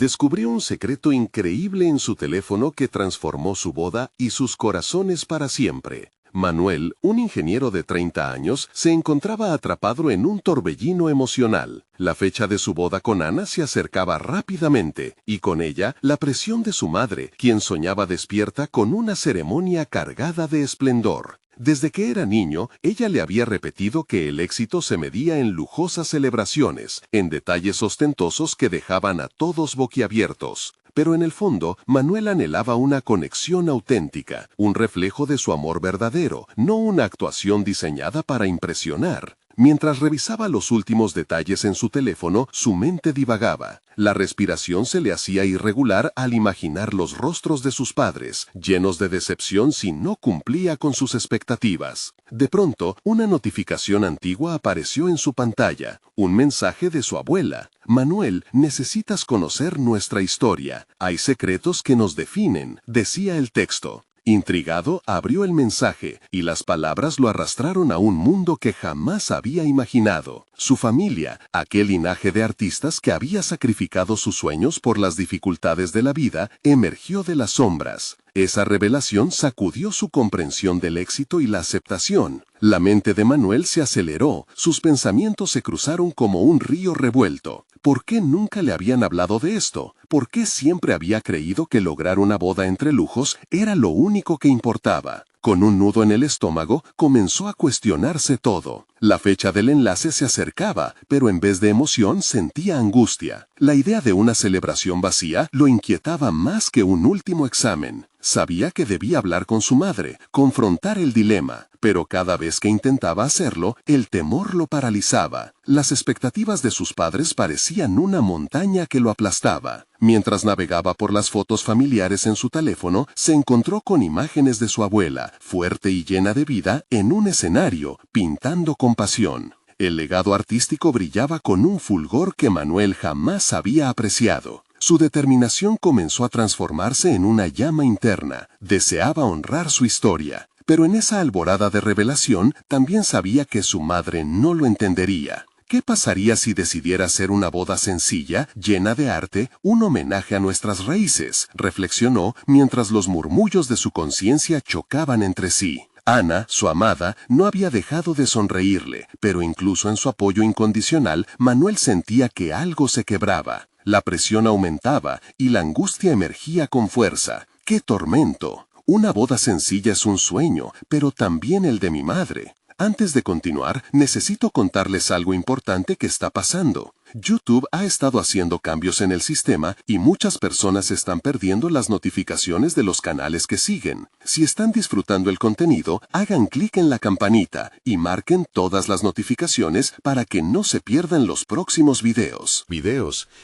descubrió un secreto increíble en su teléfono que transformó su boda y sus corazones para siempre. Manuel, un ingeniero de 30 años, se encontraba atrapado en un torbellino emocional. La fecha de su boda con Ana se acercaba rápidamente, y con ella la presión de su madre, quien soñaba despierta con una ceremonia cargada de esplendor. Desde que era niño, ella le había repetido que el éxito se medía en lujosas celebraciones, en detalles ostentosos que dejaban a todos boquiabiertos. Pero en el fondo, Manuel anhelaba una conexión auténtica, un reflejo de su amor verdadero, no una actuación diseñada para impresionar. Mientras revisaba los últimos detalles en su teléfono, su mente divagaba. La respiración se le hacía irregular al imaginar los rostros de sus padres, llenos de decepción si no cumplía con sus expectativas. De pronto, una notificación antigua apareció en su pantalla, un mensaje de su abuela. «Manuel, necesitas conocer nuestra historia. Hay secretos que nos definen», decía el texto. Intrigado, abrió el mensaje, y las palabras lo arrastraron a un mundo que jamás había imaginado. Su familia, aquel linaje de artistas que había sacrificado sus sueños por las dificultades de la vida, emergió de las sombras. Esa revelación sacudió su comprensión del éxito y la aceptación. La mente de Manuel se aceleró, sus pensamientos se cruzaron como un río revuelto. ¿Por qué nunca le habían hablado de esto? ¿Por qué siempre había creído que lograr una boda entre lujos era lo único que importaba? Con un nudo en el estómago, comenzó a cuestionarse todo. La fecha del enlace se acercaba, pero en vez de emoción sentía angustia. La idea de una celebración vacía lo inquietaba más que un último examen. Sabía que debía hablar con su madre, confrontar el dilema, pero cada vez que intentaba hacerlo, el temor lo paralizaba. Las expectativas de sus padres parecían una montaña que lo aplastaba. Mientras navegaba por las fotos familiares en su teléfono, se encontró con imágenes de su abuela, fuerte y llena de vida, en un escenario, pintando con pasión. El legado artístico brillaba con un fulgor que Manuel jamás había apreciado. Su determinación comenzó a transformarse en una llama interna. Deseaba honrar su historia. Pero en esa alborada de revelación, también sabía que su madre no lo entendería. ¿Qué pasaría si decidiera hacer una boda sencilla, llena de arte, un homenaje a nuestras raíces? Reflexionó mientras los murmullos de su conciencia chocaban entre sí. Ana, su amada, no había dejado de sonreírle, pero incluso en su apoyo incondicional, Manuel sentía que algo se quebraba. La presión aumentaba y la angustia emergía con fuerza. ¡Qué tormento! Una boda sencilla es un sueño, pero también el de mi madre. Antes de continuar, necesito contarles algo importante que está pasando. YouTube ha estado haciendo cambios en el sistema y muchas personas están perdiendo las notificaciones de los canales que siguen. Si están disfrutando el contenido, hagan clic en la campanita y marquen todas las notificaciones para que no se pierdan los próximos videos.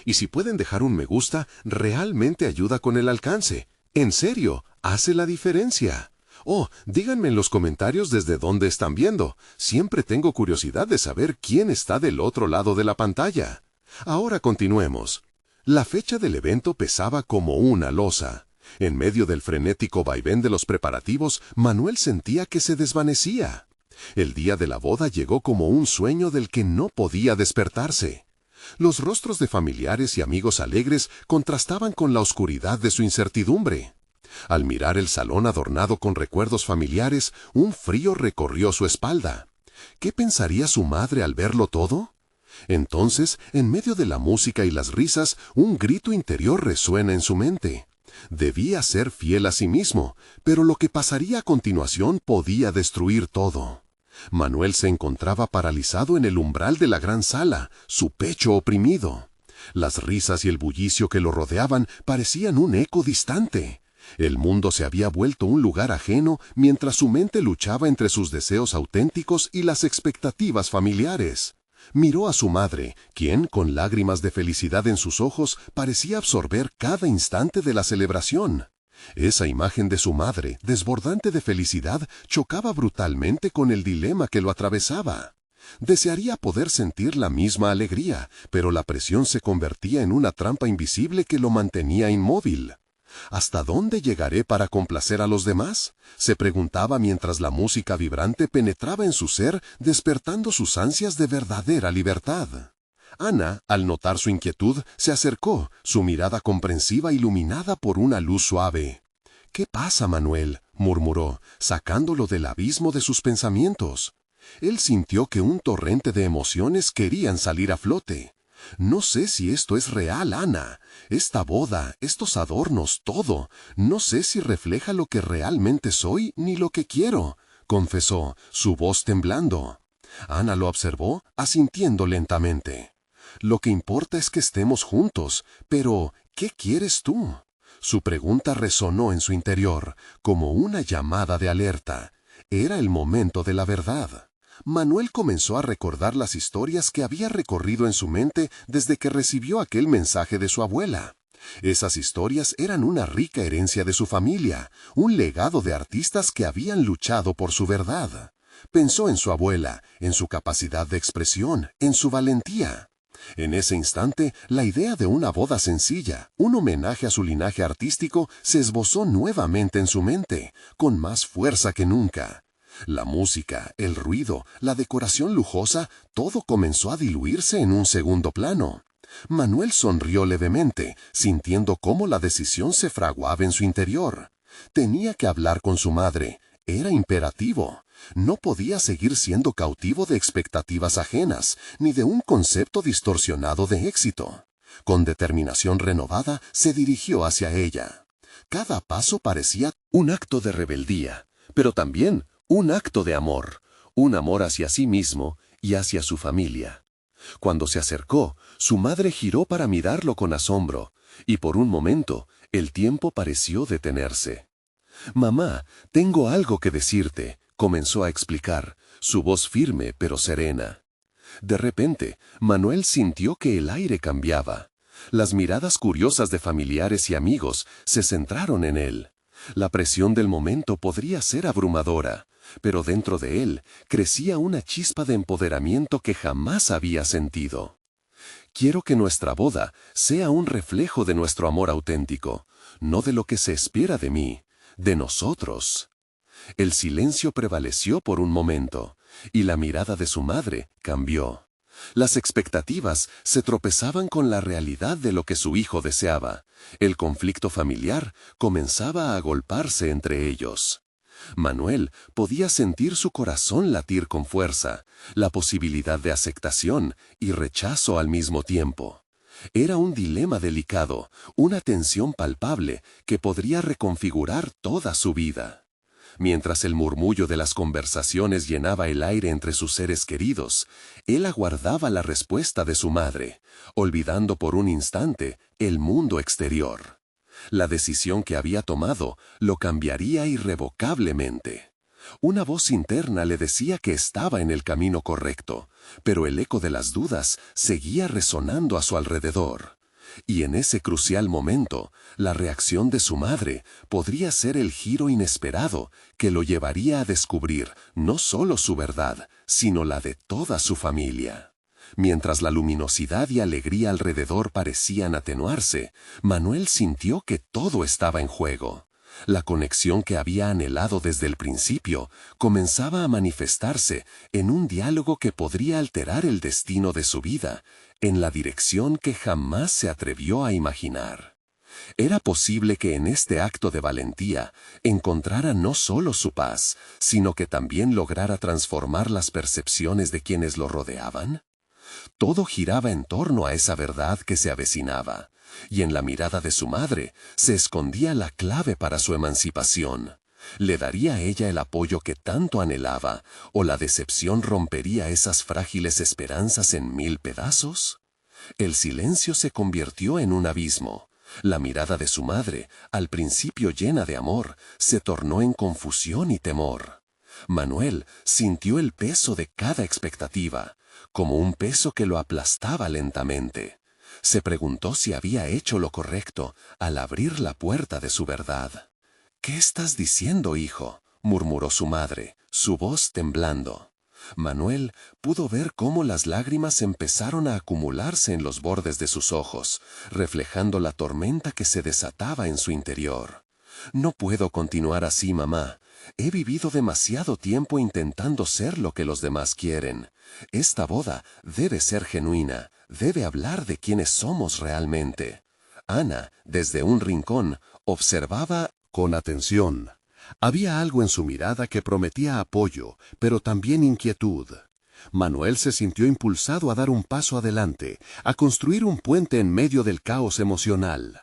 Y si pueden dejar un me gusta, realmente ayuda con el alcance. En serio, hace la diferencia. Oh, díganme en los comentarios desde dónde están viendo. Siempre tengo curiosidad de saber quién está del otro lado de la pantalla. Ahora continuemos. La fecha del evento pesaba como una losa. En medio del frenético vaivén de los preparativos, Manuel sentía que se desvanecía. El día de la boda llegó como un sueño del que no podía despertarse. Los rostros de familiares y amigos alegres contrastaban con la oscuridad de su incertidumbre. Al mirar el salón adornado con recuerdos familiares, un frío recorrió su espalda. ¿Qué pensaría su madre al verlo todo? Entonces, en medio de la música y las risas, un grito interior resuena en su mente. Debía ser fiel a sí mismo, pero lo que pasaría a continuación podía destruir todo. Manuel se encontraba paralizado en el umbral de la gran sala, su pecho oprimido. Las risas y el bullicio que lo rodeaban parecían un eco distante. El mundo se había vuelto un lugar ajeno mientras su mente luchaba entre sus deseos auténticos y las expectativas familiares. Miró a su madre, quien, con lágrimas de felicidad en sus ojos, parecía absorber cada instante de la celebración. Esa imagen de su madre, desbordante de felicidad, chocaba brutalmente con el dilema que lo atravesaba. Desearía poder sentir la misma alegría, pero la presión se convertía en una trampa invisible que lo mantenía inmóvil. ¿Hasta dónde llegaré para complacer a los demás?, se preguntaba mientras la música vibrante penetraba en su ser, despertando sus ansias de verdadera libertad. Ana, al notar su inquietud, se acercó, su mirada comprensiva iluminada por una luz suave. «¿Qué pasa, Manuel?», murmuró, sacándolo del abismo de sus pensamientos. Él sintió que un torrente de emociones querían salir a flote. «No sé si esto es real, Ana. Esta boda, estos adornos, todo. No sé si refleja lo que realmente soy ni lo que quiero», confesó, su voz temblando. Ana lo observó, asintiendo lentamente. «Lo que importa es que estemos juntos, pero ¿qué quieres tú?». Su pregunta resonó en su interior, como una llamada de alerta. Era el momento de la verdad. Manuel comenzó a recordar las historias que había recorrido en su mente desde que recibió aquel mensaje de su abuela. Esas historias eran una rica herencia de su familia, un legado de artistas que habían luchado por su verdad. Pensó en su abuela, en su capacidad de expresión, en su valentía. En ese instante, la idea de una boda sencilla, un homenaje a su linaje artístico, se esbozó nuevamente en su mente, con más fuerza que nunca. La música, el ruido, la decoración lujosa, todo comenzó a diluirse en un segundo plano. Manuel sonrió levemente, sintiendo cómo la decisión se fraguaba en su interior. Tenía que hablar con su madre. Era imperativo. No podía seguir siendo cautivo de expectativas ajenas, ni de un concepto distorsionado de éxito. Con determinación renovada, se dirigió hacia ella. Cada paso parecía un acto de rebeldía, pero también un acto de amor, un amor hacia sí mismo y hacia su familia. Cuando se acercó, su madre giró para mirarlo con asombro, y por un momento el tiempo pareció detenerse. «Mamá, tengo algo que decirte», comenzó a explicar, su voz firme pero serena. De repente, Manuel sintió que el aire cambiaba. Las miradas curiosas de familiares y amigos se centraron en él. La presión del momento podría ser abrumadora, pero dentro de él crecía una chispa de empoderamiento que jamás había sentido. «Quiero que nuestra boda sea un reflejo de nuestro amor auténtico, no de lo que se espera de mí, de nosotros». El silencio prevaleció por un momento, y la mirada de su madre cambió. Las expectativas se tropezaban con la realidad de lo que su hijo deseaba. El conflicto familiar comenzaba a agolparse entre ellos. Manuel podía sentir su corazón latir con fuerza, la posibilidad de aceptación y rechazo al mismo tiempo. Era un dilema delicado, una tensión palpable que podría reconfigurar toda su vida. Mientras el murmullo de las conversaciones llenaba el aire entre sus seres queridos, él aguardaba la respuesta de su madre, olvidando por un instante el mundo exterior. La decisión que había tomado lo cambiaría irrevocablemente. Una voz interna le decía que estaba en el camino correcto, pero el eco de las dudas seguía resonando a su alrededor. Y en ese crucial momento, la reacción de su madre podría ser el giro inesperado que lo llevaría a descubrir no solo su verdad, sino la de toda su familia. Mientras la luminosidad y alegría alrededor parecían atenuarse, Manuel sintió que todo estaba en juego. La conexión que había anhelado desde el principio comenzaba a manifestarse en un diálogo que podría alterar el destino de su vida, en la dirección que jamás se atrevió a imaginar. Era posible que en este acto de valentía encontrara no solo su paz, sino que también lograra transformar las percepciones de quienes lo rodeaban. Todo giraba en torno a esa verdad que se avecinaba, y en la mirada de su madre se escondía la clave para su emancipación. ¿Le daría a ella el apoyo que tanto anhelaba, o la decepción rompería esas frágiles esperanzas en 1000 pedazos? El silencio se convirtió en un abismo. La mirada de su madre, al principio llena de amor, se tornó en confusión y temor. Manuel sintió el peso de cada expectativa, como un peso que lo aplastaba lentamente. Se preguntó si había hecho lo correcto al abrir la puerta de su verdad. «¿Qué estás diciendo, hijo?», murmuró su madre, su voz temblando. Manuel pudo ver cómo las lágrimas empezaron a acumularse en los bordes de sus ojos, reflejando la tormenta que se desataba en su interior. No puedo continuar así, mamá. He vivido demasiado tiempo intentando ser lo que los demás quieren. Esta boda debe ser genuina, debe hablar de quiénes somos realmente. Ana, desde un rincón, observaba con atención. Había algo en su mirada que prometía apoyo, pero también inquietud. Manuel se sintió impulsado a dar un paso adelante, a construir un puente en medio del caos emocional.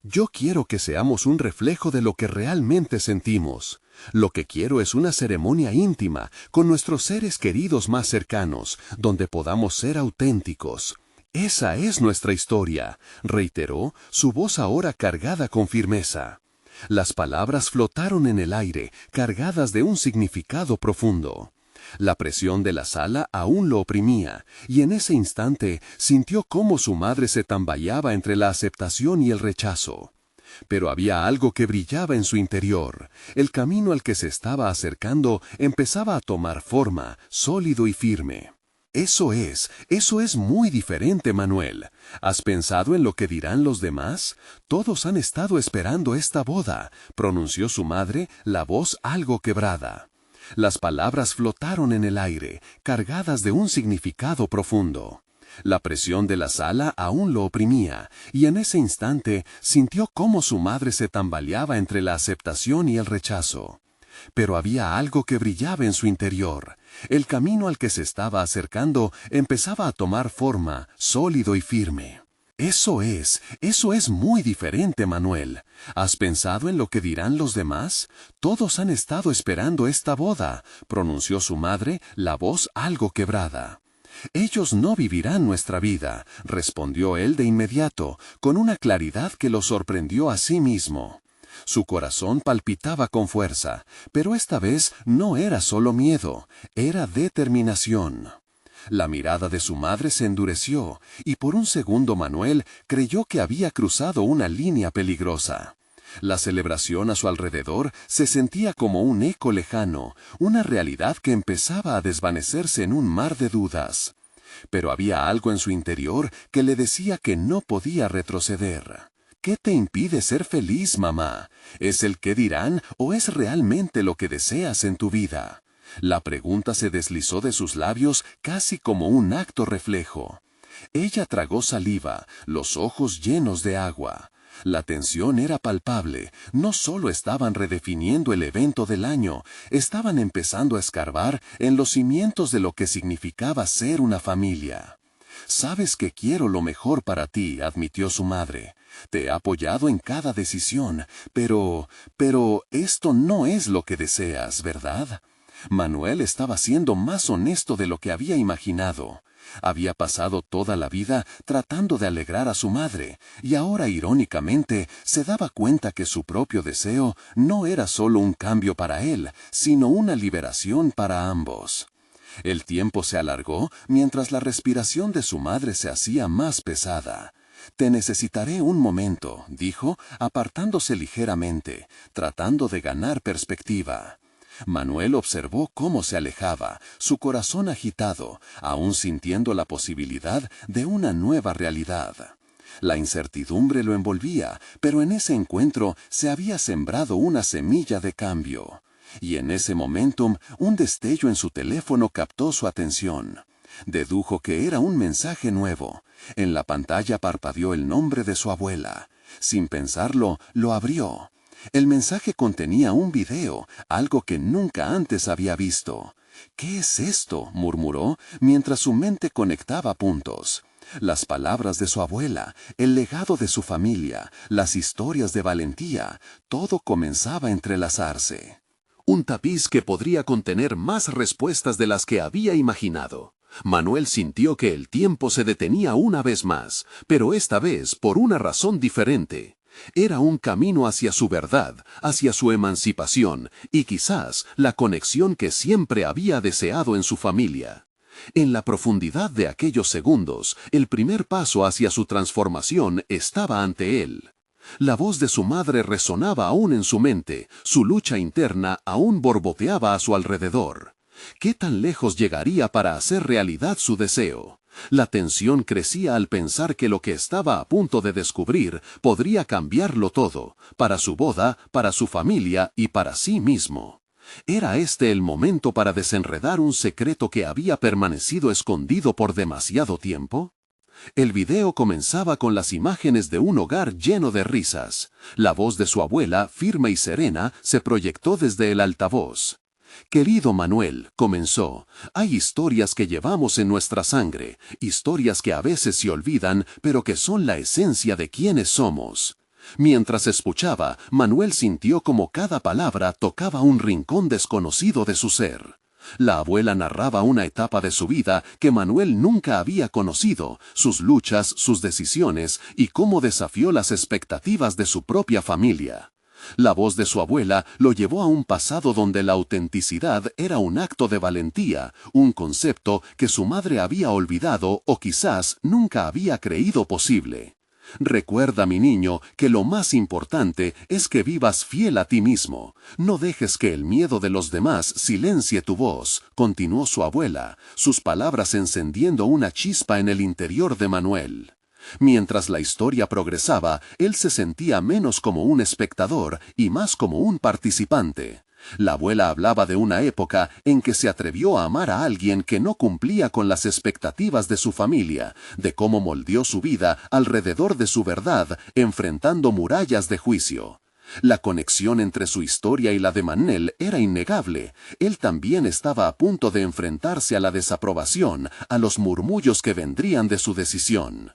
Yo quiero que seamos un reflejo de lo que realmente sentimos. Lo que quiero es una ceremonia íntima, con nuestros seres queridos más cercanos, donde podamos ser auténticos. Esa es nuestra historia, reiteró, su voz ahora cargada con firmeza. Las palabras flotaron en el aire, cargadas de un significado profundo. La presión de la sala aún lo oprimía, y en ese instante sintió cómo su madre se tambaleaba entre la aceptación y el rechazo. Pero había algo que brillaba en su interior. El camino al que se estaba acercando empezaba a tomar forma, sólido y firme. Eso es muy diferente, Manuel. ¿Has pensado en lo que dirán los demás? Todos han estado esperando esta boda, pronunció su madre, la voz algo quebrada. Las palabras flotaron en el aire, cargadas de un significado profundo. La presión de la sala aún lo oprimía, y en ese instante sintió cómo su madre se tambaleaba entre la aceptación y el rechazo. Pero había algo que brillaba en su interior. El camino al que se estaba acercando empezaba a tomar forma, sólido y firme. Eso es muy diferente, Manuel. ¿Has pensado en lo que dirán los demás? Todos han estado esperando esta boda, pronunció su madre, la voz algo quebrada. Ellos no vivirán nuestra vida, respondió él de inmediato, con una claridad que lo sorprendió a sí mismo. Su corazón palpitaba con fuerza, pero esta vez no era solo miedo, era determinación. La mirada de su madre se endureció, y por un segundo Manuel creyó que había cruzado una línea peligrosa. La celebración a su alrededor se sentía como un eco lejano, una realidad que empezaba a desvanecerse en un mar de dudas. Pero había algo en su interior que le decía que no podía retroceder. ¿Qué te impide ser feliz, mamá? ¿Es el qué dirán o es realmente lo que deseas en tu vida? La pregunta se deslizó de sus labios casi como un acto reflejo. Ella tragó saliva, los ojos llenos de agua. La tensión era palpable, no solo estaban redefiniendo el evento del año, estaban empezando a escarbar en los cimientos de lo que significaba ser una familia. Sabes que quiero lo mejor para ti, admitió su madre. Te he apoyado en cada decisión, pero esto no es lo que deseas, ¿verdad? Manuel estaba siendo más honesto de lo que había imaginado. Había pasado toda la vida tratando de alegrar a su madre, y ahora irónicamente se daba cuenta que su propio deseo no era solo un cambio para él, sino una liberación para ambos. El tiempo se alargó mientras la respiración de su madre se hacía más pesada. «Te necesitaré un momento», dijo, apartándose ligeramente, tratando de ganar perspectiva. Manuel observó cómo se alejaba, su corazón agitado, aún sintiendo la posibilidad de una nueva realidad. La incertidumbre lo envolvía, pero en ese encuentro se había sembrado una semilla de cambio. Y en ese momentum, un destello en su teléfono captó su atención. Dedujo que era un mensaje nuevo. En la pantalla parpadeó el nombre de su abuela. Sin pensarlo, lo abrió. El mensaje contenía un video, algo que nunca antes había visto. «¿Qué es esto?», murmuró, mientras su mente conectaba puntos. Las palabras de su abuela, el legado de su familia, las historias de valentía, todo comenzaba a entrelazarse. Un tapiz que podría contener más respuestas de las que había imaginado. Manuel sintió que el tiempo se detenía una vez más, pero esta vez por una razón diferente. Era un camino hacia su verdad, hacia su emancipación y quizás la conexión que siempre había deseado en su familia. En la profundidad de aquellos segundos, el primer paso hacia su transformación estaba ante él. La voz de su madre resonaba aún en su mente, su lucha interna aún borboteaba a su alrededor. ¿Qué tan lejos llegaría para hacer realidad su deseo? La tensión crecía al pensar que lo que estaba a punto de descubrir podría cambiarlo todo, para su boda, para su familia y para sí mismo. ¿Era este el momento para desenredar un secreto que había permanecido escondido por demasiado tiempo? El video comenzaba con las imágenes de un hogar lleno de risas. La voz de su abuela, firme y serena, se proyectó desde el altavoz. «Querido Manuel», comenzó, «hay historias que llevamos en nuestra sangre, historias que a veces se olvidan, pero que son la esencia de quienes somos». Mientras escuchaba, Manuel sintió como cada palabra tocaba un rincón desconocido de su ser. La abuela narraba una etapa de su vida que Manuel nunca había conocido, sus luchas, sus decisiones y cómo desafió las expectativas de su propia familia. La voz de su abuela lo llevó a un pasado donde la autenticidad era un acto de valentía, un concepto que su madre había olvidado o quizás nunca había creído posible. «Recuerda, mi niño, que lo más importante es que vivas fiel a ti mismo. No dejes que el miedo de los demás silencie tu voz», continuó su abuela, sus palabras encendiendo una chispa en el interior de Manuel. Mientras la historia progresaba, él se sentía menos como un espectador y más como un participante. La abuela hablaba de una época en que se atrevió a amar a alguien que no cumplía con las expectativas de su familia, de cómo moldeó su vida alrededor de su verdad, enfrentando murallas de juicio. La conexión entre su historia y la de Manuel era innegable. Él también estaba a punto de enfrentarse a la desaprobación, a los murmullos que vendrían de su decisión.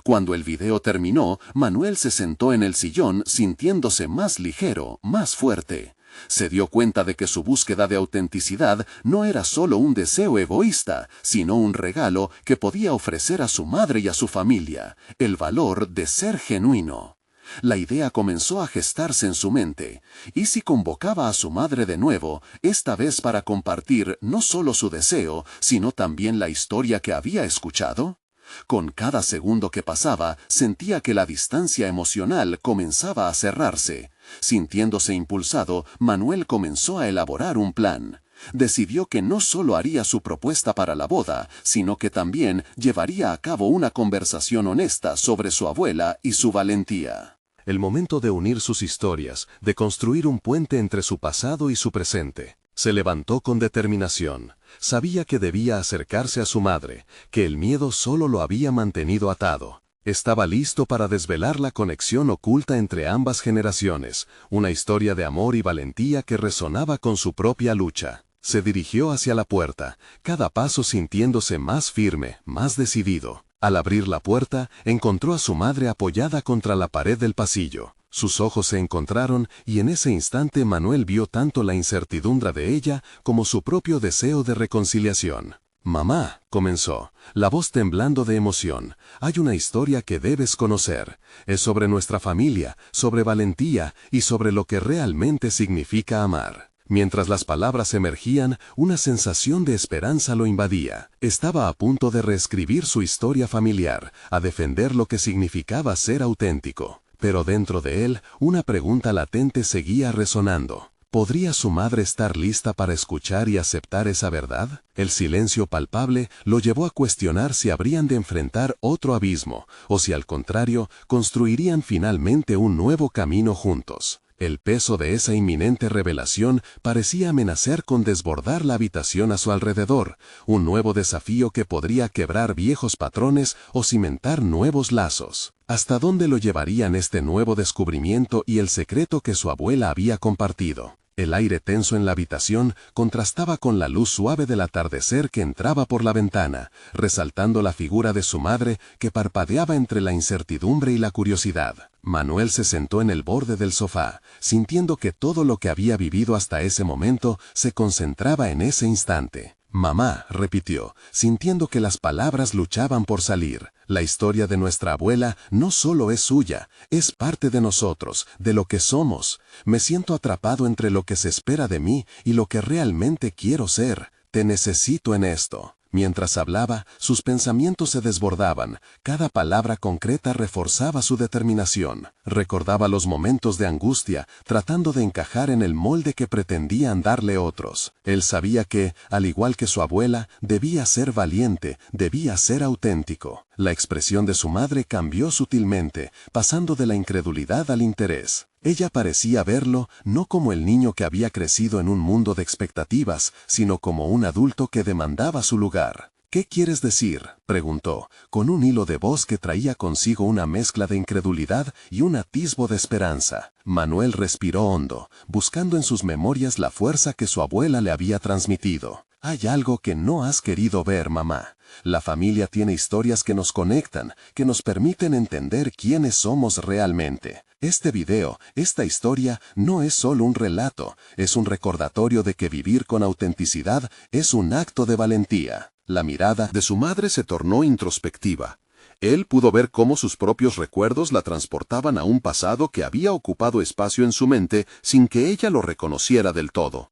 Cuando el video terminó, Manuel se sentó en el sillón sintiéndose más ligero, más fuerte. Se dio cuenta de que su búsqueda de autenticidad no era solo un deseo egoísta, sino un regalo que podía ofrecer a su madre y a su familia, el valor de ser genuino. La idea comenzó a gestarse en su mente. ¿Y si convocaba a su madre de nuevo, esta vez para compartir no solo su deseo, sino también la historia que había escuchado? Con cada segundo que pasaba, sentía que la distancia emocional comenzaba a cerrarse. Sintiéndose impulsado, Manuel comenzó a elaborar un plan. Decidió que no solo haría su propuesta para la boda, sino que también llevaría a cabo una conversación honesta sobre su abuela y su valentía. El momento de unir sus historias, de construir un puente entre su pasado y su presente. Se levantó con determinación. Sabía que debía acercarse a su madre, que el miedo solo lo había mantenido atado. Estaba listo para desvelar la conexión oculta entre ambas generaciones, una historia de amor y valentía que resonaba con su propia lucha. Se dirigió hacia la puerta, cada paso sintiéndose más firme, más decidido. Al abrir la puerta, encontró a su madre apoyada contra la pared del pasillo. Sus ojos se encontraron y en ese instante Manuel vio tanto la incertidumbre de ella como su propio deseo de reconciliación. «Mamá», comenzó, la voz temblando de emoción, «hay una historia que debes conocer. Es sobre nuestra familia, sobre valentía y sobre lo que realmente significa amar». Mientras las palabras emergían, una sensación de esperanza lo invadía. Estaba a punto de reescribir su historia familiar, a defender lo que significaba ser auténtico. Pero dentro de él, una pregunta latente seguía resonando. ¿Podría su madre estar lista para escuchar y aceptar esa verdad? El silencio palpable lo llevó a cuestionar si habrían de enfrentar otro abismo, o si al contrario, construirían finalmente un nuevo camino juntos. El peso de esa inminente revelación parecía amenazar con desbordar la habitación a su alrededor, un nuevo desafío que podría quebrar viejos patrones o cimentar nuevos lazos. ¿Hasta dónde lo llevarían este nuevo descubrimiento y el secreto que su abuela había compartido? El aire tenso en la habitación contrastaba con la luz suave del atardecer que entraba por la ventana, resaltando la figura de su madre que parpadeaba entre la incertidumbre y la curiosidad. Manuel se sentó en el borde del sofá, sintiendo que todo lo que había vivido hasta ese momento se concentraba en ese instante. «Mamá», repitió, sintiendo que las palabras luchaban por salir. «La historia de nuestra abuela no solo es suya, es parte de nosotros, de lo que somos. Me siento atrapado entre lo que se espera de mí y lo que realmente quiero ser. Te necesito en esto». Mientras hablaba, sus pensamientos se desbordaban, cada palabra concreta reforzaba su determinación. Recordaba los momentos de angustia, tratando de encajar en el molde que pretendían darle otros. Él sabía que, al igual que su abuela, debía ser valiente, debía ser auténtico. La expresión de su madre cambió sutilmente, pasando de la incredulidad al interés. Ella parecía verlo no como el niño que había crecido en un mundo de expectativas, sino como un adulto que demandaba su lugar. «¿Qué quieres decir?», preguntó, con un hilo de voz que traía consigo una mezcla de incredulidad y un atisbo de esperanza. Manuel respiró hondo, buscando en sus memorias la fuerza que su abuela le había transmitido. «Hay algo que no has querido ver, mamá. La familia tiene historias que nos conectan, que nos permiten entender quiénes somos realmente. Este video, esta historia, no es solo un relato, es un recordatorio de que vivir con autenticidad es un acto de valentía». La mirada de su madre se tornó introspectiva. Él pudo ver cómo sus propios recuerdos la transportaban a un pasado que había ocupado espacio en su mente sin que ella lo reconociera del todo.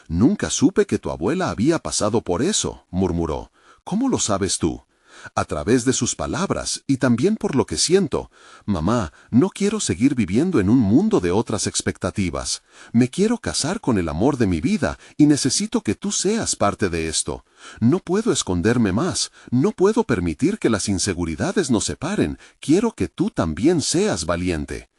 «Nunca supe que tu abuela había pasado por eso», murmuró. «¿Cómo lo sabes tú?» «A través de sus palabras y también por lo que siento. Mamá, no quiero seguir viviendo en un mundo de otras expectativas. Me quiero casar con el amor de mi vida y necesito que tú seas parte de esto. No puedo esconderme más, no puedo permitir que las inseguridades nos separen. Quiero que tú también seas valiente».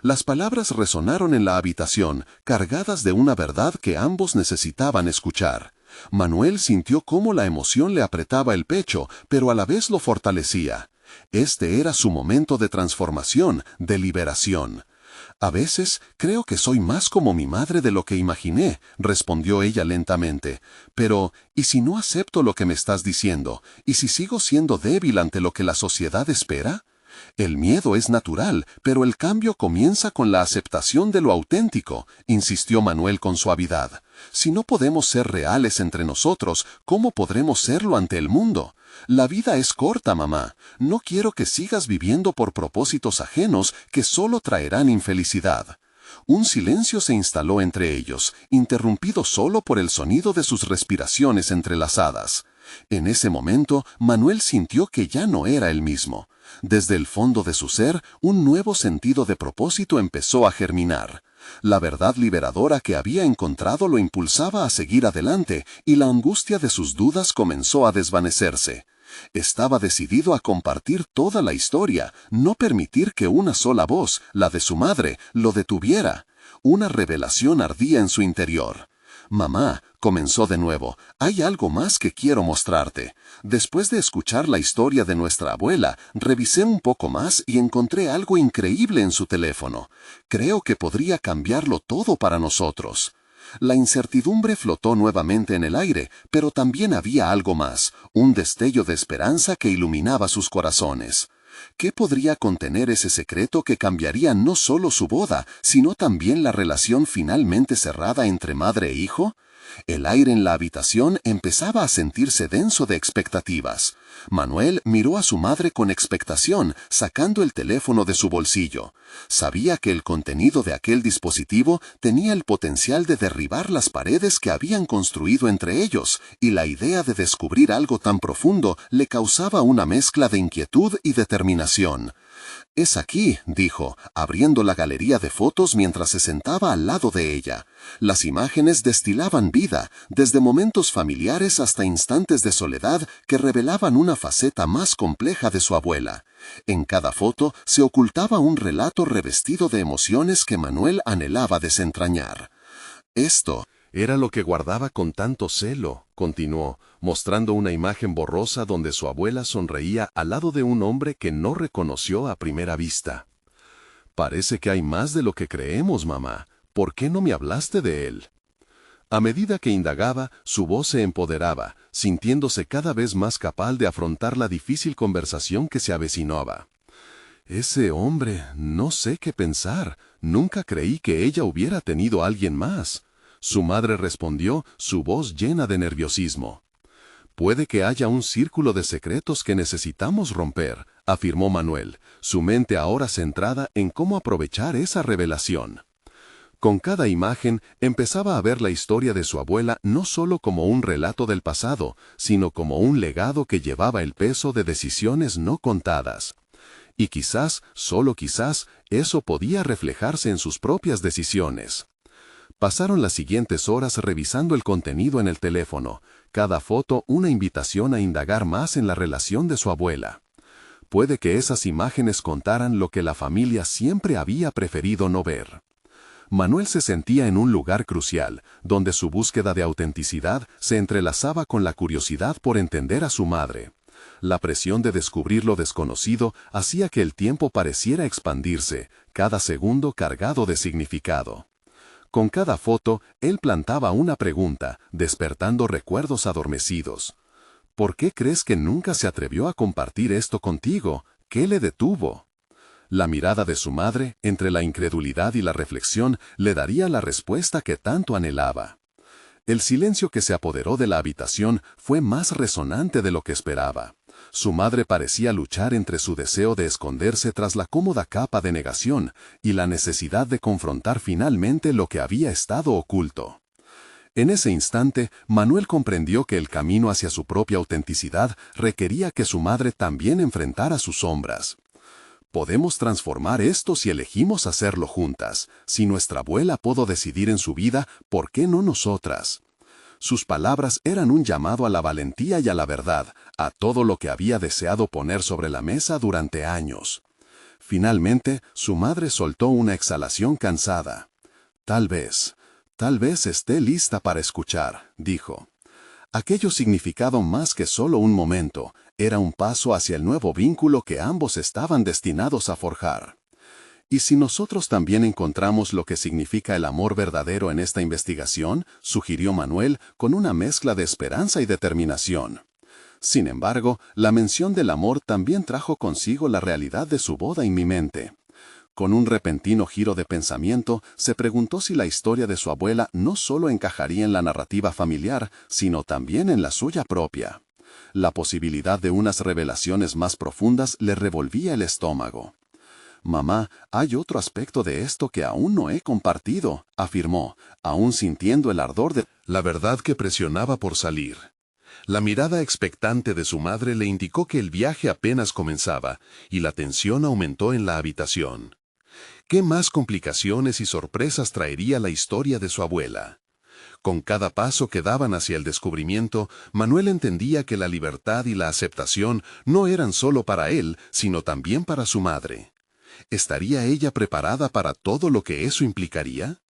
Las palabras resonaron en la habitación, cargadas de una verdad que ambos necesitaban escuchar. Manuel sintió cómo la emoción le apretaba el pecho, pero a la vez lo fortalecía. Este era su momento de transformación, de liberación. «A veces creo que soy más como mi madre de lo que imaginé», respondió ella lentamente. «Pero, ¿y si no acepto lo que me estás diciendo? ¿Y si sigo siendo débil ante lo que la sociedad espera?» «El miedo es natural, pero el cambio comienza con la aceptación de lo auténtico», insistió Manuel con suavidad. «Si no podemos ser reales entre nosotros, ¿cómo podremos serlo ante el mundo? La vida es corta, mamá. No quiero que sigas viviendo por propósitos ajenos que solo traerán infelicidad». Un silencio se instaló entre ellos, interrumpido solo por el sonido de sus respiraciones entrelazadas. En ese momento, Manuel sintió que ya no era el mismo. Desde el fondo de su ser, un nuevo sentido de propósito empezó a germinar. La verdad liberadora que había encontrado lo impulsaba a seguir adelante, y la angustia de sus dudas comenzó a desvanecerse. Estaba decidido a compartir toda la historia, no permitir que una sola voz, la de su madre, lo detuviera. Una revelación ardía en su interior. «Mamá», comenzó de nuevo, «hay algo más que quiero mostrarte. Después de escuchar la historia de nuestra abuela, revisé un poco más y encontré algo increíble en su teléfono. Creo que podría cambiarlo todo para nosotros». La incertidumbre flotó nuevamente en el aire, pero también había algo más, un destello de esperanza que iluminaba sus corazones. ¿Qué podría contener ese secreto que cambiaría no solo su boda, sino también la relación finalmente cerrada entre madre e hijo? El aire en la habitación empezaba a sentirse denso de expectativas. Manuel miró a su madre con expectación, sacando el teléfono de su bolsillo. Sabía que el contenido de aquel dispositivo tenía el potencial de derribar las paredes que habían construido entre ellos, y la idea de descubrir algo tan profundo le causaba una mezcla de inquietud y determinación. «Es aquí», dijo, abriendo la galería de fotos mientras se sentaba al lado de ella. Las imágenes destilaban vida, desde momentos familiares hasta instantes de soledad que revelaban una faceta más compleja de su abuela. En cada foto se ocultaba un relato revestido de emociones que Manuel anhelaba desentrañar. «Esto era lo que guardaba con tanto celo», continuó, mostrando una imagen borrosa donde su abuela sonreía al lado de un hombre que no reconoció a primera vista. «Parece que hay más de lo que creemos, mamá. ¿Por qué no me hablaste de él?». A medida que indagaba, su voz se empoderaba, sintiéndose cada vez más capaz de afrontar la difícil conversación que se avecinaba. «Ese hombre, no sé qué pensar. Nunca creí que ella hubiera tenido a alguien más». Su madre respondió, su voz llena de nerviosismo. «Puede que haya un círculo de secretos que necesitamos romper», afirmó Manuel, su mente ahora centrada en cómo aprovechar esa revelación. Con cada imagen empezaba a ver la historia de su abuela no solo como un relato del pasado, sino como un legado que llevaba el peso de decisiones no contadas. Y quizás, solo quizás, eso podía reflejarse en sus propias decisiones. Pasaron las siguientes horas revisando el contenido en el teléfono, cada foto una invitación a indagar más en la relación de su abuela. Puede que esas imágenes contaran lo que la familia siempre había preferido no ver. Manuel se sentía en un lugar crucial, donde su búsqueda de autenticidad se entrelazaba con la curiosidad por entender a su madre. La presión de descubrir lo desconocido hacía que el tiempo pareciera expandirse, cada segundo cargado de significado. Con cada foto, él plantaba una pregunta, despertando recuerdos adormecidos. ¿Por qué crees que nunca se atrevió a compartir esto contigo? ¿Qué le detuvo? La mirada de su madre, entre la incredulidad y la reflexión, le daría la respuesta que tanto anhelaba. El silencio que se apoderó de la habitación fue más resonante de lo que esperaba. Su madre parecía luchar entre su deseo de esconderse tras la cómoda capa de negación y la necesidad de confrontar finalmente lo que había estado oculto. En ese instante, Manuel comprendió que el camino hacia su propia autenticidad requería que su madre también enfrentara sus sombras. Podemos transformar esto si elegimos hacerlo juntas. Si nuestra abuela pudo decidir en su vida, ¿por qué no nosotras? Sus palabras eran un llamado a la valentía y a la verdad, a todo lo que había deseado poner sobre la mesa durante años. Finalmente, su madre soltó una exhalación cansada. Tal vez esté lista para escuchar, dijo. Aquello significaba más que solo un momento, era un paso hacia el nuevo vínculo que ambos estaban destinados a forjar. ¿Y si nosotros también encontramos lo que significa el amor verdadero en esta investigación?, sugirió Manuel con una mezcla de esperanza y determinación. Sin embargo, la mención del amor también trajo consigo la realidad de su boda en mi mente. Con un repentino giro de pensamiento, se preguntó si la historia de su abuela no solo encajaría en la narrativa familiar, sino también en la suya propia. La posibilidad de unas revelaciones más profundas le revolvía el estómago. «Mamá, hay otro aspecto de esto que aún no he compartido», afirmó, aún sintiendo el ardor de la verdad que presionaba por salir. La mirada expectante de su madre le indicó que el viaje apenas comenzaba, y la tensión aumentó en la habitación. ¿Qué más complicaciones y sorpresas traería la historia de su abuela? Con cada paso que daban hacia el descubrimiento, Manuel entendía que la libertad y la aceptación no eran solo para él, sino también para su madre. ¿Estaría ella preparada para todo lo que eso implicaría?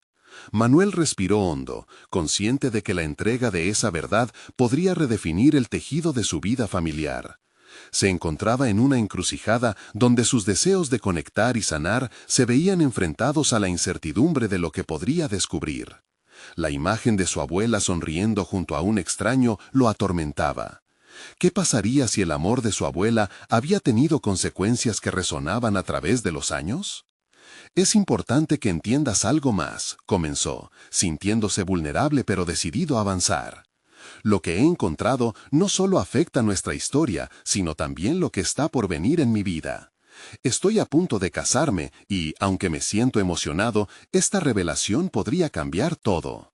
Manuel respiró hondo, consciente de que la entrega de esa verdad podría redefinir el tejido de su vida familiar. Se encontraba en una encrucijada donde sus deseos de conectar y sanar se veían enfrentados a la incertidumbre de lo que podría descubrir. La imagen de su abuela sonriendo junto a un extraño lo atormentaba. ¿Qué pasaría si el amor de su abuela había tenido consecuencias que resonaban a través de los años? «Es importante que entiendas algo más», comenzó, sintiéndose vulnerable pero decidido a avanzar. «Lo que he encontrado no solo afecta nuestra historia, sino también lo que está por venir en mi vida. Estoy a punto de casarme y, aunque me siento emocionado, esta revelación podría cambiar todo».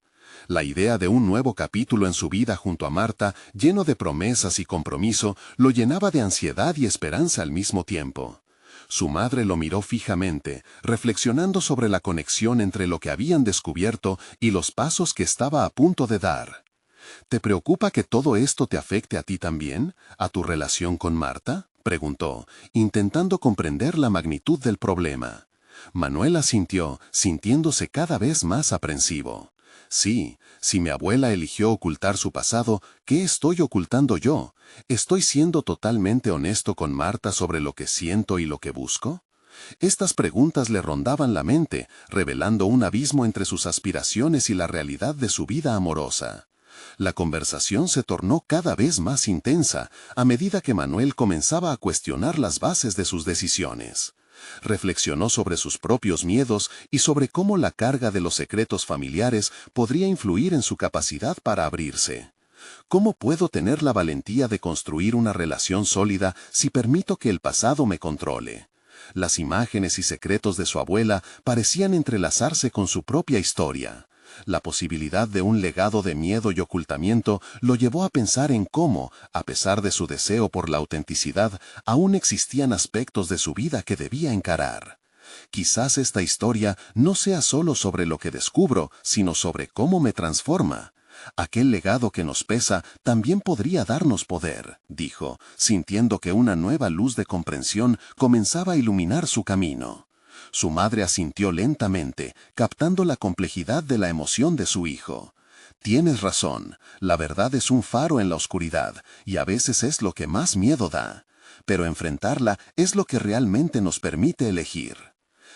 La idea de un nuevo capítulo en su vida junto a Marta, lleno de promesas y compromiso, lo llenaba de ansiedad y esperanza al mismo tiempo. Su madre lo miró fijamente, reflexionando sobre la conexión entre lo que habían descubierto y los pasos que estaba a punto de dar. «¿Te preocupa que todo esto te afecte a ti también, a tu relación con Marta?», preguntó, intentando comprender la magnitud del problema. Manuel asintió, sintiéndose cada vez más aprensivo. «Sí, si mi abuela eligió ocultar su pasado, ¿qué estoy ocultando yo? ¿Estoy siendo totalmente honesto con Marta sobre lo que siento y lo que busco?». Estas preguntas le rondaban la mente, revelando un abismo entre sus aspiraciones y la realidad de su vida amorosa. La conversación se tornó cada vez más intensa a medida que Manuel comenzaba a cuestionar las bases de sus decisiones. Reflexionó sobre sus propios miedos y sobre cómo la carga de los secretos familiares podría influir en su capacidad para abrirse. «¿Cómo puedo tener la valentía de construir una relación sólida si permito que el pasado me controle?», Las imágenes y secretos de su abuela parecían entrelazarse con su propia historia. La posibilidad de un legado de miedo y ocultamiento lo llevó a pensar en cómo, a pesar de su deseo por la autenticidad, aún existían aspectos de su vida que debía encarar. Quizás esta historia no sea solo sobre lo que descubro, sino sobre cómo me transforma. Aquel legado que nos pesa también podría darnos poder, dijo, sintiendo que una nueva luz de comprensión comenzaba a iluminar su camino. Su madre asintió lentamente, captando la complejidad de la emoción de su hijo. Tienes razón, la verdad es un faro en la oscuridad, y a veces es lo que más miedo da. Pero enfrentarla es lo que realmente nos permite elegir.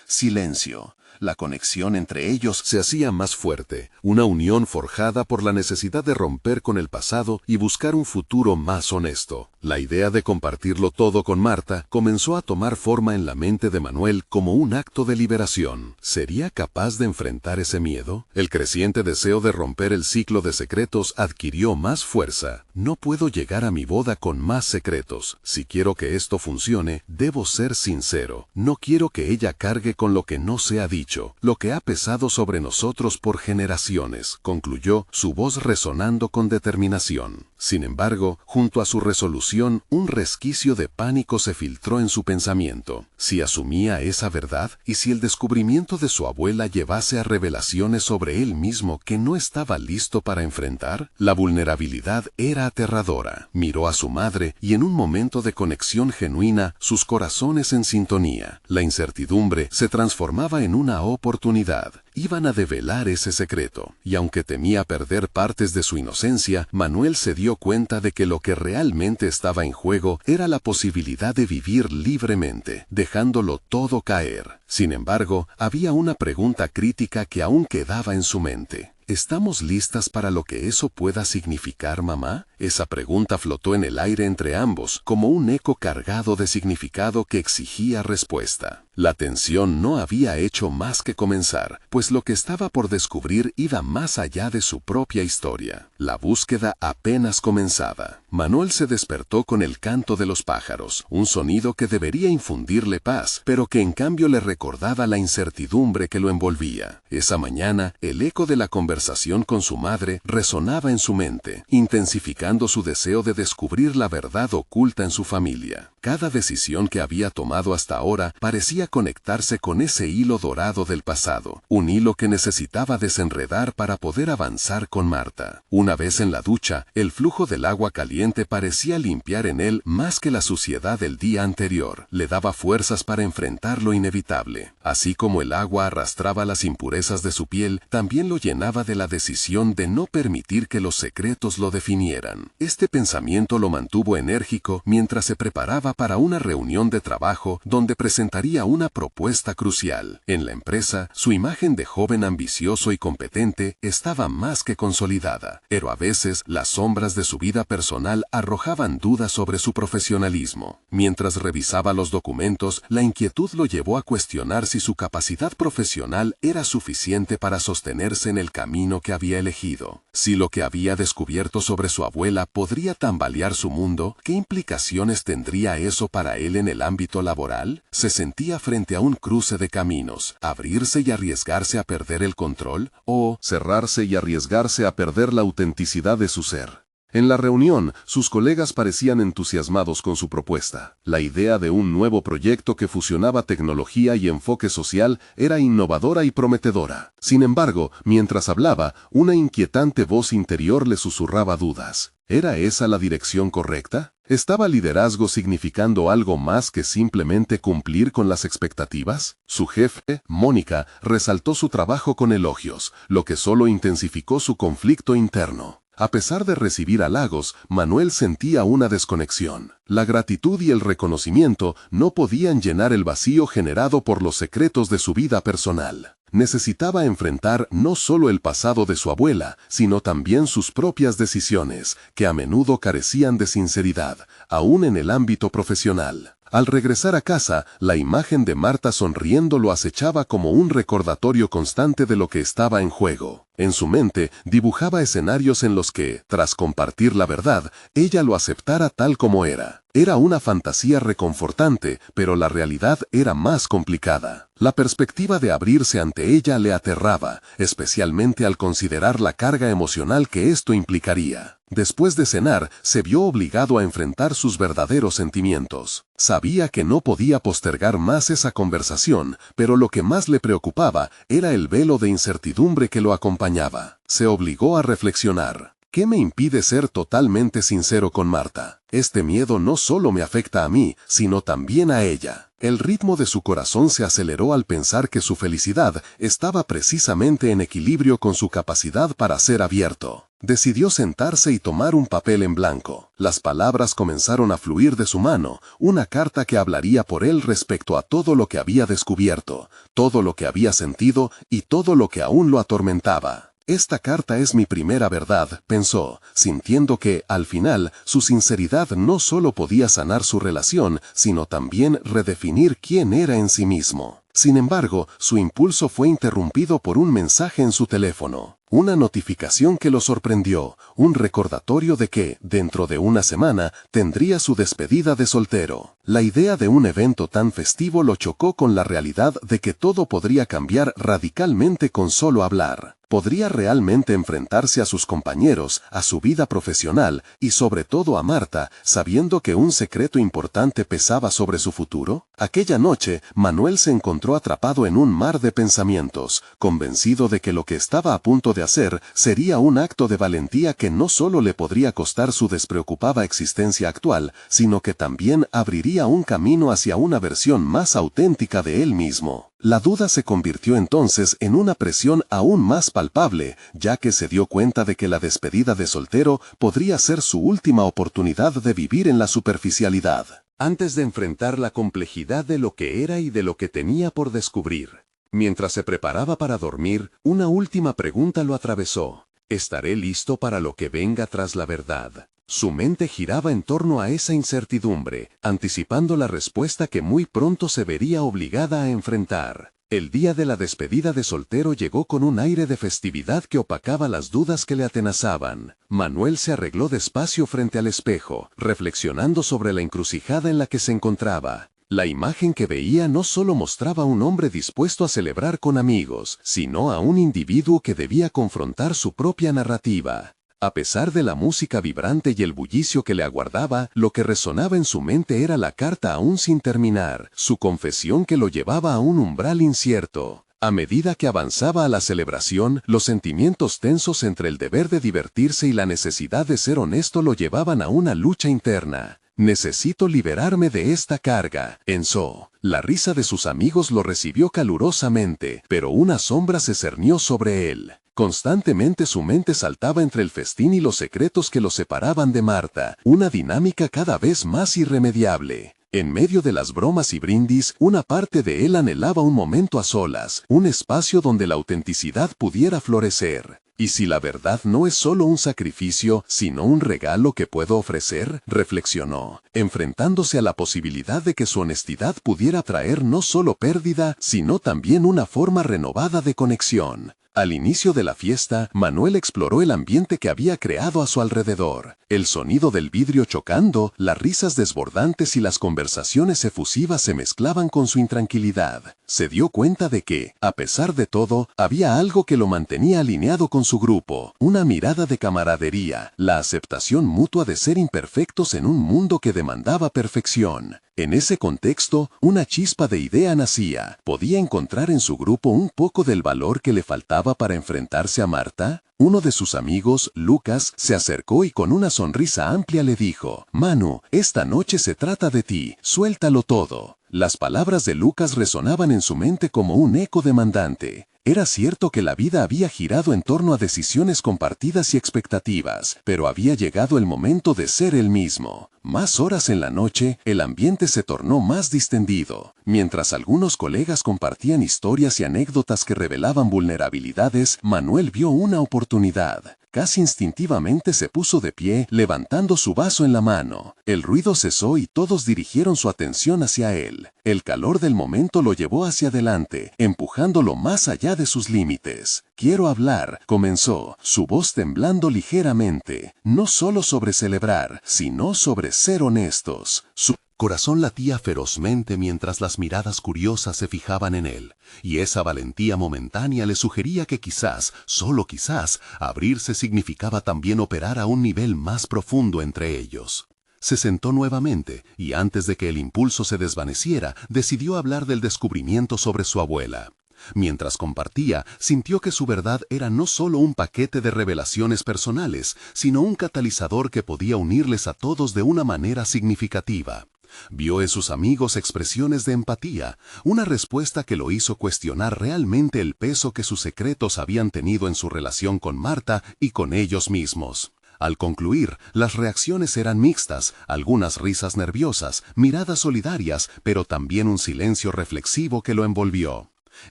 Silencio. La conexión entre ellos se hacía más fuerte, una unión forjada por la necesidad de romper con el pasado y buscar un futuro más honesto. La idea de compartirlo todo con Marta comenzó a tomar forma en la mente de Manuel como un acto de liberación. ¿Sería capaz de enfrentar ese miedo? El creciente deseo de romper el ciclo de secretos adquirió más fuerza. No puedo llegar a mi boda con más secretos. Si quiero que esto funcione, debo ser sincero. No quiero que ella cargue con lo que no se ha dicho, lo que ha pesado sobre nosotros por generaciones, concluyó, su voz resonando con determinación. Sin embargo, junto a su resolución, un resquicio de pánico se filtró en su pensamiento. Si asumía esa verdad, y si el descubrimiento de su abuela llevase a revelaciones sobre él mismo que no estaba listo para enfrentar, la vulnerabilidad era aterradora. Miró a su madre y en un momento de conexión genuina, sus corazones en sintonía. La incertidumbre se transformaba en una oportunidad. Iban a develar ese secreto, y aunque temía perder partes de su inocencia, Manuel se dio cuenta de que lo que realmente estaba en juego era la posibilidad de vivir libremente, dejándolo todo caer. Sin embargo, había una pregunta crítica que aún quedaba en su mente. ¿Estamos listas para lo que eso pueda significar, mamá? Esa pregunta flotó en el aire entre ambos, como un eco cargado de significado que exigía respuesta. La tensión no había hecho más que comenzar, pues lo que estaba por descubrir iba más allá de su propia historia. La búsqueda apenas comenzaba. Manuel se despertó con el canto de los pájaros, un sonido que debería infundirle paz, pero que en cambio le recordaba la incertidumbre que lo envolvía. Esa mañana, el eco de la conversación con su madre resonaba en su mente, intensificando su deseo de descubrir la verdad oculta en su familia. Cada decisión que había tomado hasta ahora parecía conectarse con ese hilo dorado del pasado, un hilo que necesitaba desenredar para poder avanzar con Marta. Una vez en la ducha, el flujo del agua caliente parecía limpiar en él más que la suciedad del día anterior. Le daba fuerzas para enfrentar lo inevitable. Así como el agua arrastraba las impurezas de su piel, también lo llenaba de la decisión de no permitir que los secretos lo definieran. Este pensamiento lo mantuvo enérgico mientras se preparaba para una reunión de trabajo donde presentaría una propuesta crucial. En la empresa, su imagen de joven ambicioso y competente estaba más que consolidada, pero a veces las sombras de su vida personal arrojaban dudas sobre su profesionalismo. Mientras revisaba los documentos, la inquietud lo llevó a cuestionar si su capacidad profesional era suficiente para sostenerse en el camino que había elegido. Si lo que había descubierto sobre su abuela podría tambalear su mundo, ¿qué implicaciones tendría eso para él en el ámbito laboral? Se sentía frente a un cruce de caminos, abrirse y arriesgarse a perder el control, o cerrarse y arriesgarse a perder la autenticidad de su ser. En la reunión, sus colegas parecían entusiasmados con su propuesta. La idea de un nuevo proyecto que fusionaba tecnología y enfoque social era innovadora y prometedora. Sin embargo, mientras hablaba, una inquietante voz interior le susurraba dudas. ¿Era esa la dirección correcta? ¿Estaba liderazgo significando algo más que simplemente cumplir con las expectativas? Su jefe, Mónica, resaltó su trabajo con elogios, lo que solo intensificó su conflicto interno. A pesar de recibir halagos, Manuel sentía una desconexión. La gratitud y el reconocimiento no podían llenar el vacío generado por los secretos de su vida personal. Necesitaba enfrentar no solo el pasado de su abuela, sino también sus propias decisiones, que a menudo carecían de sinceridad, aún en el ámbito profesional. Al regresar a casa, la imagen de Marta sonriendo lo acechaba como un recordatorio constante de lo que estaba en juego. En su mente, dibujaba escenarios en los que, tras compartir la verdad, ella lo aceptara tal como era. Era una fantasía reconfortante, pero la realidad era más complicada. La perspectiva de abrirse ante ella le aterraba, especialmente al considerar la carga emocional que esto implicaría. Después de cenar, se vio obligado a enfrentar sus verdaderos sentimientos. Sabía que no podía postergar más esa conversación, pero lo que más le preocupaba era el velo de incertidumbre que lo acompañaba. Se obligó a reflexionar. ¿Qué me impide ser totalmente sincero con Marta? Este miedo no solo me afecta a mí, sino también a ella. El ritmo de su corazón se aceleró al pensar que su felicidad estaba precisamente en equilibrio con su capacidad para ser abierto. Decidió sentarse y tomar un papel en blanco. Las palabras comenzaron a fluir de su mano, una carta que hablaría por él respecto a todo lo que había descubierto, todo lo que había sentido y todo lo que aún lo atormentaba. Esta carta es mi primera verdad, pensó, sintiendo que, al final, su sinceridad no solo podía sanar su relación, sino también redefinir quién era en sí mismo. Sin embargo, su impulso fue interrumpido por un mensaje en su teléfono. Una notificación que lo sorprendió, un recordatorio de que, dentro de una semana, tendría su despedida de soltero. La idea de un evento tan festivo lo chocó con la realidad de que todo podría cambiar radicalmente con solo hablar. ¿Podría realmente enfrentarse a sus compañeros, a su vida profesional y sobre todo a Marta, sabiendo que un secreto importante pesaba sobre su futuro? Aquella noche, Manuel se encontró atrapado en un mar de pensamientos, convencido de que lo que estaba a punto de hacer sería un acto de valentía que no solo le podría costar su despreocupada existencia actual, sino que también abriría un camino hacia una versión más auténtica de él mismo. La duda se convirtió entonces en una presión aún más palpable, ya que se dio cuenta de que la despedida de soltero podría ser su última oportunidad de vivir en la superficialidad, antes de enfrentar la complejidad de lo que era y de lo que tenía por descubrir. Mientras se preparaba para dormir, una última pregunta lo atravesó. ¿Estaré listo para lo que venga tras la verdad? Su mente giraba en torno a esa incertidumbre, anticipando la respuesta que muy pronto se vería obligada a enfrentar. El día de la despedida de soltero llegó con un aire de festividad que opacaba las dudas que le atenazaban. Manuel se arregló despacio frente al espejo, reflexionando sobre la encrucijada en la que se encontraba. La imagen que veía no solo mostraba a un hombre dispuesto a celebrar con amigos, sino a un individuo que debía confrontar su propia narrativa. A pesar de la música vibrante y el bullicio que le aguardaba, lo que resonaba en su mente era la carta aún sin terminar, su confesión que lo llevaba a un umbral incierto. A medida que avanzaba a la celebración, los sentimientos tensos entre el deber de divertirse y la necesidad de ser honesto lo llevaban a una lucha interna. Necesito liberarme de esta carga, pensó. La risa de sus amigos lo recibió calurosamente, pero una sombra se cernió sobre él. Constantemente su mente saltaba entre el festín y los secretos que lo separaban de Marta, una dinámica cada vez más irremediable. En medio de las bromas y brindis, una parte de él anhelaba un momento a solas, un espacio donde la autenticidad pudiera florecer. ¿Y si la verdad no es solo un sacrificio, sino un regalo que puedo ofrecer?, reflexionó, enfrentándose a la posibilidad de que su honestidad pudiera traer no solo pérdida, sino también una forma renovada de conexión. Al inicio de la fiesta, Manuel exploró el ambiente que había creado a su alrededor. El sonido del vidrio chocando, las risas desbordantes y las conversaciones efusivas se mezclaban con su intranquilidad. Se dio cuenta de que, a pesar de todo, había algo que lo mantenía alineado con su grupo, una mirada de camaradería, la aceptación mutua de ser imperfectos en un mundo que demandaba perfección. En ese contexto, una chispa de idea nacía. ¿Podía encontrar en su grupo un poco del valor que le faltaba para enfrentarse a Marta? Uno de sus amigos, Lucas, se acercó y con una sonrisa amplia le dijo: «Manu, esta noche se trata de ti, suéltalo todo». Las palabras de Lucas resonaban en su mente como un eco demandante. Era cierto que la vida había girado en torno a decisiones compartidas y expectativas, pero había llegado el momento de ser él mismo. Más horas en la noche, el ambiente se tornó más distendido. Mientras algunos colegas compartían historias y anécdotas que revelaban vulnerabilidades, Manuel vio una oportunidad. Casi instintivamente se puso de pie, levantando su vaso en la mano. El ruido cesó y todos dirigieron su atención hacia él. El calor del momento lo llevó hacia adelante, empujándolo más allá de sus límites. Quiero hablar, comenzó, su voz temblando ligeramente, no solo sobre celebrar, sino sobre ser honestos. Su corazón latía ferozmente mientras las miradas curiosas se fijaban en él, y esa valentía momentánea le sugería que quizás, solo quizás, abrirse significaba también operar a un nivel más profundo entre ellos. Se sentó nuevamente, y antes de que el impulso se desvaneciera, decidió hablar del descubrimiento sobre su abuela. Mientras compartía, sintió que su verdad era no solo un paquete de revelaciones personales, sino un catalizador que podía unirles a todos de una manera significativa. Vio en sus amigos expresiones de empatía, una respuesta que lo hizo cuestionar realmente el peso que sus secretos habían tenido en su relación con Marta y con ellos mismos. Al concluir, las reacciones eran mixtas, algunas risas nerviosas, miradas solidarias, pero también un silencio reflexivo que lo envolvió.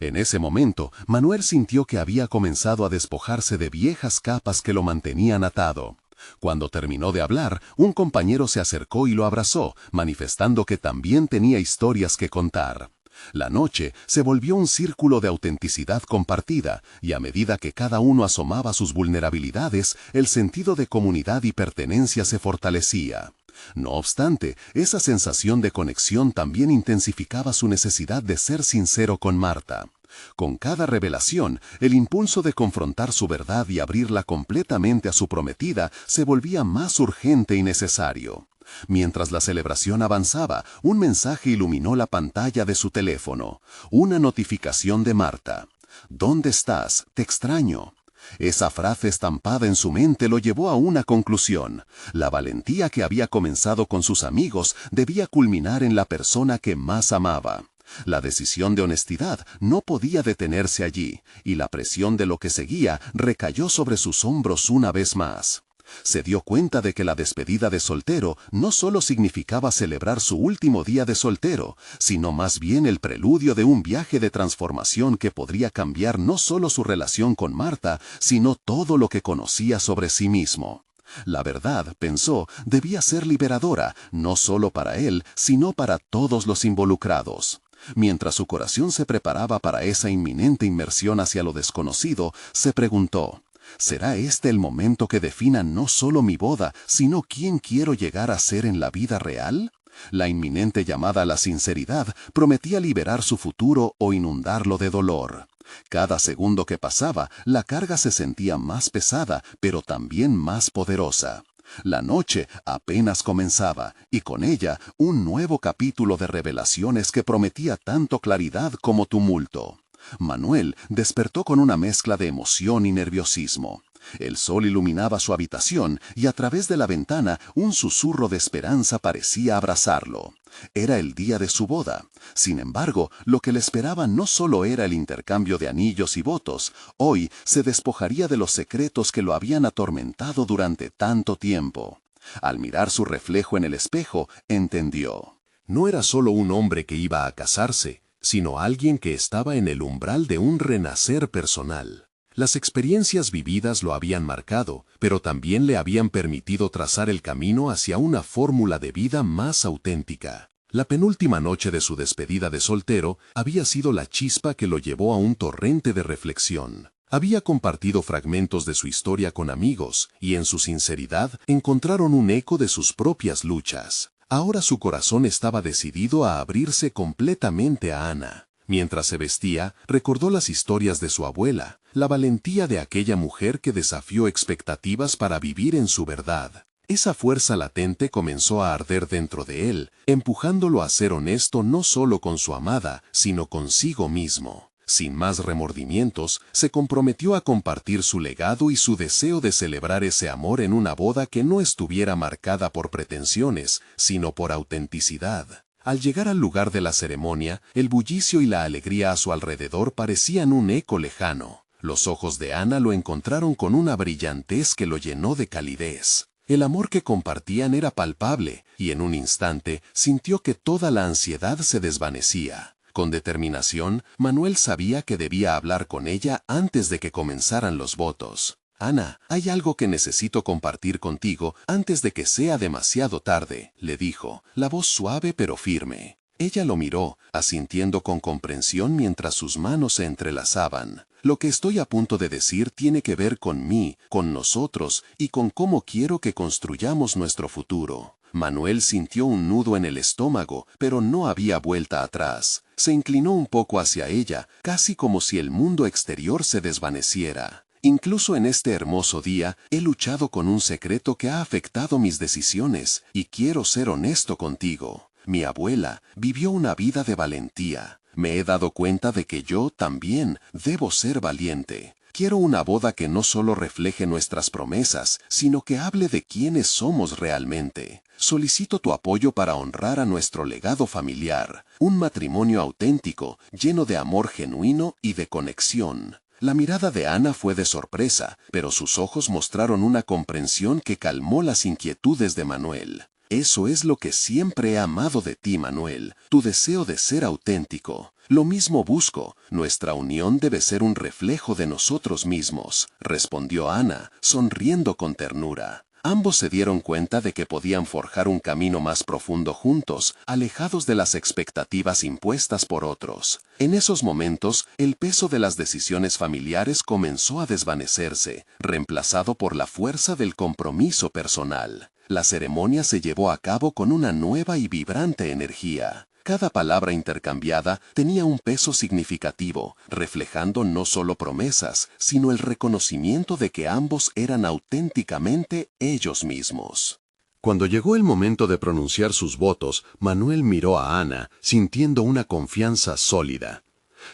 En ese momento, Manuel sintió que había comenzado a despojarse de viejas capas que lo mantenían atado. Cuando terminó de hablar, un compañero se acercó y lo abrazó, manifestando que también tenía historias que contar. La noche se volvió un círculo de autenticidad compartida, y a medida que cada uno asomaba sus vulnerabilidades, el sentido de comunidad y pertenencia se fortalecía. No obstante, esa sensación de conexión también intensificaba su necesidad de ser sincero con Marta. Con cada revelación, el impulso de confrontar su verdad y abrirla completamente a su prometida se volvía más urgente y necesario. Mientras la celebración avanzaba, un mensaje iluminó la pantalla de su teléfono. Una notificación de Marta. ¿Dónde estás? Te extraño. Esa frase estampada en su mente lo llevó a una conclusión. La valentía que había comenzado con sus amigos debía culminar en la persona que más amaba. La decisión de honestidad no podía detenerse allí, y la presión de lo que seguía recayó sobre sus hombros una vez más. Se dio cuenta de que la despedida de soltero no solo significaba celebrar su último día de soltero, sino más bien el preludio de un viaje de transformación que podría cambiar no solo su relación con Marta, sino todo lo que conocía sobre sí mismo. La verdad, pensó, debía ser liberadora, no solo para él, sino para todos los involucrados. Mientras su corazón se preparaba para esa inminente inmersión hacia lo desconocido, se preguntó: ¿será este el momento que defina no solo mi boda, sino quién quiero llegar a ser en la vida real? La inminente llamada a la sinceridad prometía liberar su futuro o inundarlo de dolor. Cada segundo que pasaba, la carga se sentía más pesada, pero también más poderosa. La noche apenas comenzaba, y con ella un nuevo capítulo de revelaciones que prometía tanto claridad como tumulto. Manuel despertó con una mezcla de emoción y nerviosismo. El sol iluminaba su habitación y a través de la ventana un susurro de esperanza parecía abrazarlo. Era el día de su boda. Sin embargo, lo que le esperaba no solo era el intercambio de anillos y votos. Hoy se despojaría de los secretos que lo habían atormentado durante tanto tiempo. Al mirar su reflejo en el espejo, entendió. No era solo un hombre que iba a casarse, sino alguien que estaba en el umbral de un renacer personal. Las experiencias vividas lo habían marcado, pero también le habían permitido trazar el camino hacia una fórmula de vida más auténtica. La penúltima noche de su despedida de soltero había sido la chispa que lo llevó a un torrente de reflexión. Había compartido fragmentos de su historia con amigos, y en su sinceridad encontraron un eco de sus propias luchas. Ahora su corazón estaba decidido a abrirse completamente a Ana. Mientras se vestía, recordó las historias de su abuela, la valentía de aquella mujer que desafió expectativas para vivir en su verdad. Esa fuerza latente comenzó a arder dentro de él, empujándolo a ser honesto no solo con su amada, sino consigo mismo. Sin más remordimientos, se comprometió a compartir su legado y su deseo de celebrar ese amor en una boda que no estuviera marcada por pretensiones, sino por autenticidad. Al llegar al lugar de la ceremonia, el bullicio y la alegría a su alrededor parecían un eco lejano. Los ojos de Ana lo encontraron con una brillantez que lo llenó de calidez. El amor que compartían era palpable, y en un instante sintió que toda la ansiedad se desvanecía. Con determinación, Manuel sabía que debía hablar con ella antes de que comenzaran los votos. «Ana, hay algo que necesito compartir contigo antes de que sea demasiado tarde», le dijo, la voz suave pero firme. Ella lo miró, asintiendo con comprensión mientras sus manos se entrelazaban. Lo que estoy a punto de decir tiene que ver con mí, con nosotros y con cómo quiero que construyamos nuestro futuro. Manuel sintió un nudo en el estómago, pero no había vuelta atrás. Se inclinó un poco hacia ella, casi como si el mundo exterior se desvaneciera. Incluso en este hermoso día, he luchado con un secreto que ha afectado mis decisiones, y quiero ser honesto contigo. Mi abuela vivió una vida de valentía. Me he dado cuenta de que yo también debo ser valiente. Quiero una boda que no solo refleje nuestras promesas, sino que hable de quiénes somos realmente. Solicito tu apoyo para honrar a nuestro legado familiar, un matrimonio auténtico, lleno de amor genuino y de conexión. La mirada de Ana fue de sorpresa, pero sus ojos mostraron una comprensión que calmó las inquietudes de Manuel. Eso es lo que siempre he amado de ti, Manuel, tu deseo de ser auténtico. Lo mismo busco, nuestra unión debe ser un reflejo de nosotros mismos, respondió Ana, sonriendo con ternura. Ambos se dieron cuenta de que podían forjar un camino más profundo juntos, alejados de las expectativas impuestas por otros. En esos momentos, el peso de las decisiones familiares comenzó a desvanecerse, reemplazado por la fuerza del compromiso personal. La ceremonia se llevó a cabo con una nueva y vibrante energía. Cada palabra intercambiada tenía un peso significativo, reflejando no solo promesas, sino el reconocimiento de que ambos eran auténticamente ellos mismos. Cuando llegó el momento de pronunciar sus votos, Manuel miró a Ana, sintiendo una confianza sólida.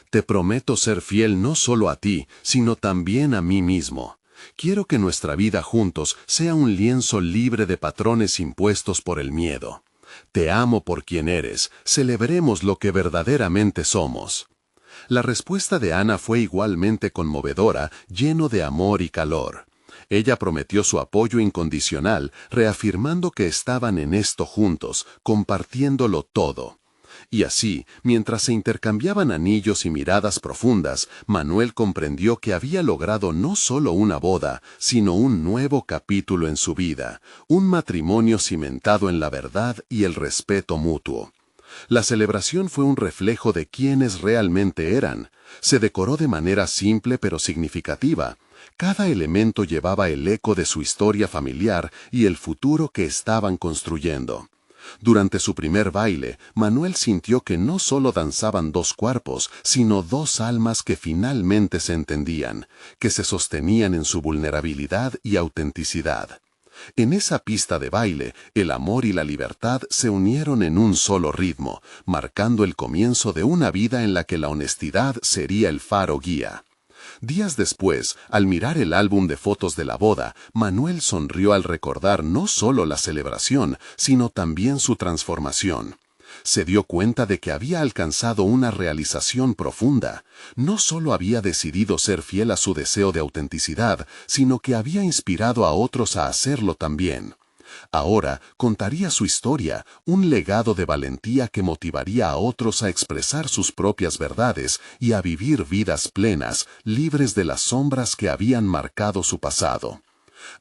Te prometo ser fiel no solo a ti, sino también a mí mismo. Quiero que nuestra vida juntos sea un lienzo libre de patrones impuestos por el miedo. Te amo por quien eres, celebremos lo que verdaderamente somos. La respuesta de Ana fue igualmente conmovedora, lleno de amor y calor. Ella prometió su apoyo incondicional, reafirmando que estaban en esto juntos, compartiéndolo todo. Y así, mientras se intercambiaban anillos y miradas profundas, Manuel comprendió que había logrado no solo una boda, sino un nuevo capítulo en su vida, un matrimonio cimentado en la verdad y el respeto mutuo. La celebración fue un reflejo de quiénes realmente eran. Se decoró de manera simple pero significativa. Cada elemento llevaba el eco de su historia familiar y el futuro que estaban construyendo. Durante su primer baile, Manuel sintió que no solo danzaban dos cuerpos, sino dos almas que finalmente se entendían, que se sostenían en su vulnerabilidad y autenticidad. En esa pista de baile, el amor y la libertad se unieron en un solo ritmo, marcando el comienzo de una vida en la que la honestidad sería el faro guía. Días después, al mirar el álbum de fotos de la boda, Manuel sonrió al recordar no solo la celebración, sino también su transformación. Se dio cuenta de que había alcanzado una realización profunda. No solo había decidido ser fiel a su deseo de autenticidad, sino que había inspirado a otros a hacerlo también. Ahora contaría su historia, un legado de valentía que motivaría a otros a expresar sus propias verdades y a vivir vidas plenas, libres de las sombras que habían marcado su pasado.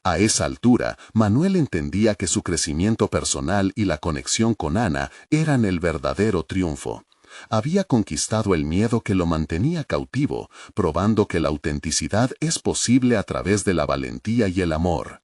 A esa altura, Manuel entendía que su crecimiento personal y la conexión con Ana eran el verdadero triunfo. Había conquistado el miedo que lo mantenía cautivo, probando que la autenticidad es posible a través de la valentía y el amor.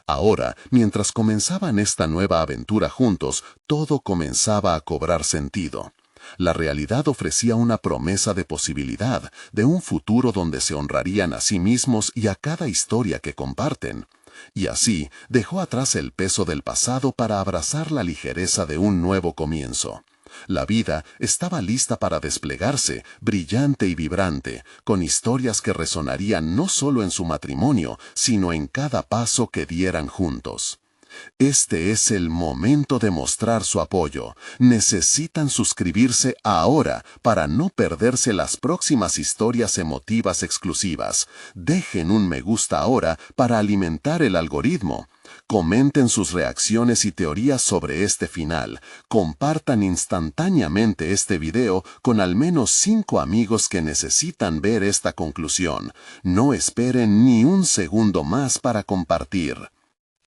Ahora, mientras comenzaban esta nueva aventura juntos, todo comenzaba a cobrar sentido. La realidad ofrecía una promesa de posibilidad, de un futuro donde se honrarían a sí mismos y a cada historia que comparten. Y así, dejó atrás el peso del pasado para abrazar la ligereza de un nuevo comienzo. La vida estaba lista para desplegarse, brillante y vibrante, con historias que resonarían no solo en su matrimonio, sino en cada paso que dieran juntos. Este es el momento de mostrar su apoyo. Necesitan suscribirse ahora para no perderse las próximas historias emotivas exclusivas. Dejen un me gusta ahora para alimentar el algoritmo. Comenten sus reacciones y teorías sobre este final. Compartan instantáneamente este video con al menos 5 amigos que necesitan ver esta conclusión. No esperen ni un segundo más para compartir.